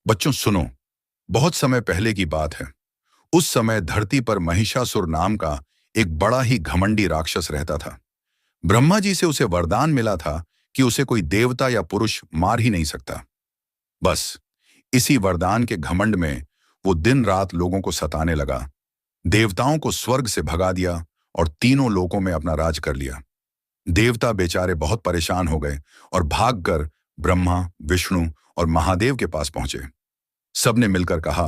बच्चों सुनो, बहुत समय पहले की बात है। उस समय धरती पर महिषासुर नाम का एक बड़ा ही घमंडी राक्षस रहता था। ब्रह्मा जी से उसे वरदान मिला था कि उसे कोई देवता या पुरुष मार ही नहीं सकता। बस इसी वरदान के घमंड में वो दिन रात लोगों को सताने लगा। देवताओं को स्वर्ग से भगा दिया और तीनों लोकों में अपना राज कर लिया। देवता बेचारे बहुत परेशान हो गए और भागकर ब्रह्मा, विष्णु और महादेव के पास पहुंचे। सबने मिलकर कहा,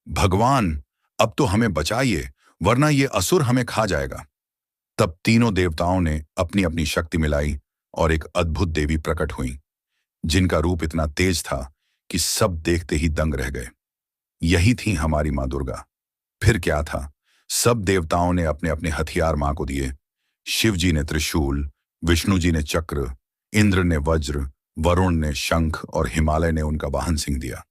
भगवान, अब तो हमें बचाइए, वरना ये असुर हमें खा जाएगा। तब तीनों देवताओं ने अपनी अपनी शक्ति मिलाई और एक अद्भुत देवी प्रकट हुई, जिनका रूप इतना तेज था कि सब देखते ही दंग रह गए। यही थी हमारी माँ दुर्गा। फिर क्या था, सब देवताओं ने अपने अपने हथियार माँ को दिए। शिव जी ने त्रिशूल, विष्णु जी ने चक्र, इंद्र ने वज्र, वरुण ने शंख और हिमालय ने उनका वाहन सिंह दिया।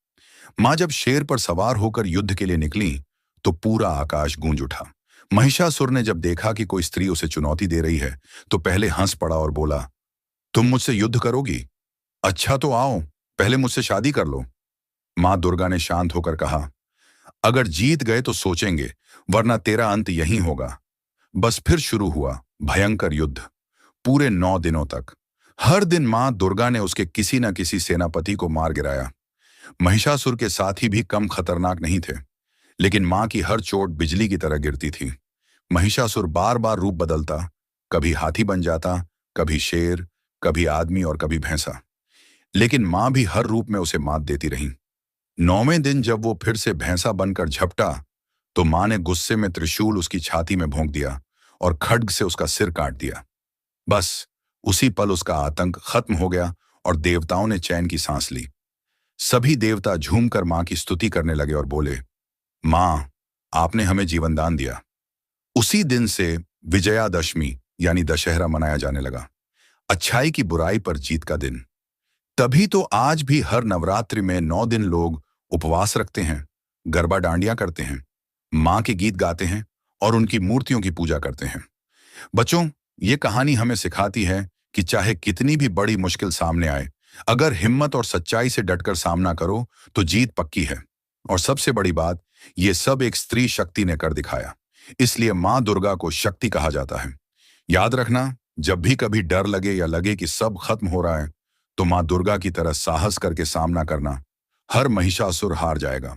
माँ जब शेर पर सवार होकर युद्ध के लिए निकली तो पूरा आकाश गूंज उठा। महिषासुर ने जब देखा कि कोई स्त्री उसे चुनौती दे रही है तो पहले हंस पड़ा और बोला, तुम मुझसे युद्ध करोगी? अच्छा तो आओ, पहले मुझसे शादी कर लो। माँ दुर्गा ने शांत होकर कहा, अगर जीत गए तो सोचेंगे, वरना तेरा अंत यहीं होगा। बस फिर शुरू हुआ भयंकर युद्ध। पूरे 9 दिनों तक हर दिन माँ दुर्गा ने उसके किसी न किसी सेनापति को मार गिराया। महिषासुर के साथी भी कम खतरनाक नहीं थे, लेकिन मां की हर चोट बिजली की तरह गिरती थी। महिषासुर बार बार रूप बदलता, कभी हाथी बन जाता, कभी शेर, कभी आदमी और कभी भैंसा। लेकिन मां भी हर रूप में उसे मात देती रही। 9वें दिन जब वो फिर से भैंसा बनकर झपटा तो मां ने गुस्से में त्रिशूल उसकी छाती में भोंक दिया और खड्ग से उसका सिर काट दिया। बस उसी पल उसका आतंक खत्म हो गया और देवताओं ने चैन की सांस ली। सभी देवता झूमकर मां की स्तुति करने लगे और बोले, मां, आपने हमें जीवन दान दिया। उसी दिन से विजयादशमी यानी दशहरा मनाया जाने लगा, अच्छाई की बुराई पर जीत का दिन। तभी तो आज भी हर नवरात्रि में 9 दिन लोग उपवास रखते हैं, गरबा डांडिया करते हैं, मां के गीत गाते हैं और उनकी मूर्तियों की पूजा करते हैं। बच्चों, ये कहानी हमें सिखाती है कि चाहे कितनी भी बड़ी मुश्किल सामने आए, अगर हिम्मत और सच्चाई से डटकर सामना करो तो जीत पक्की है। और सबसे बड़ी बात, ये सब एक स्त्री शक्ति ने कर दिखाया। इसलिए मां दुर्गा को शक्ति कहा जाता है। याद रखना, जब भी कभी डर लगे या लगे कि सब खत्म हो रहा है, तो मां दुर्गा की तरह साहस करके सामना करना। हर महिषासुर हार जाएगा।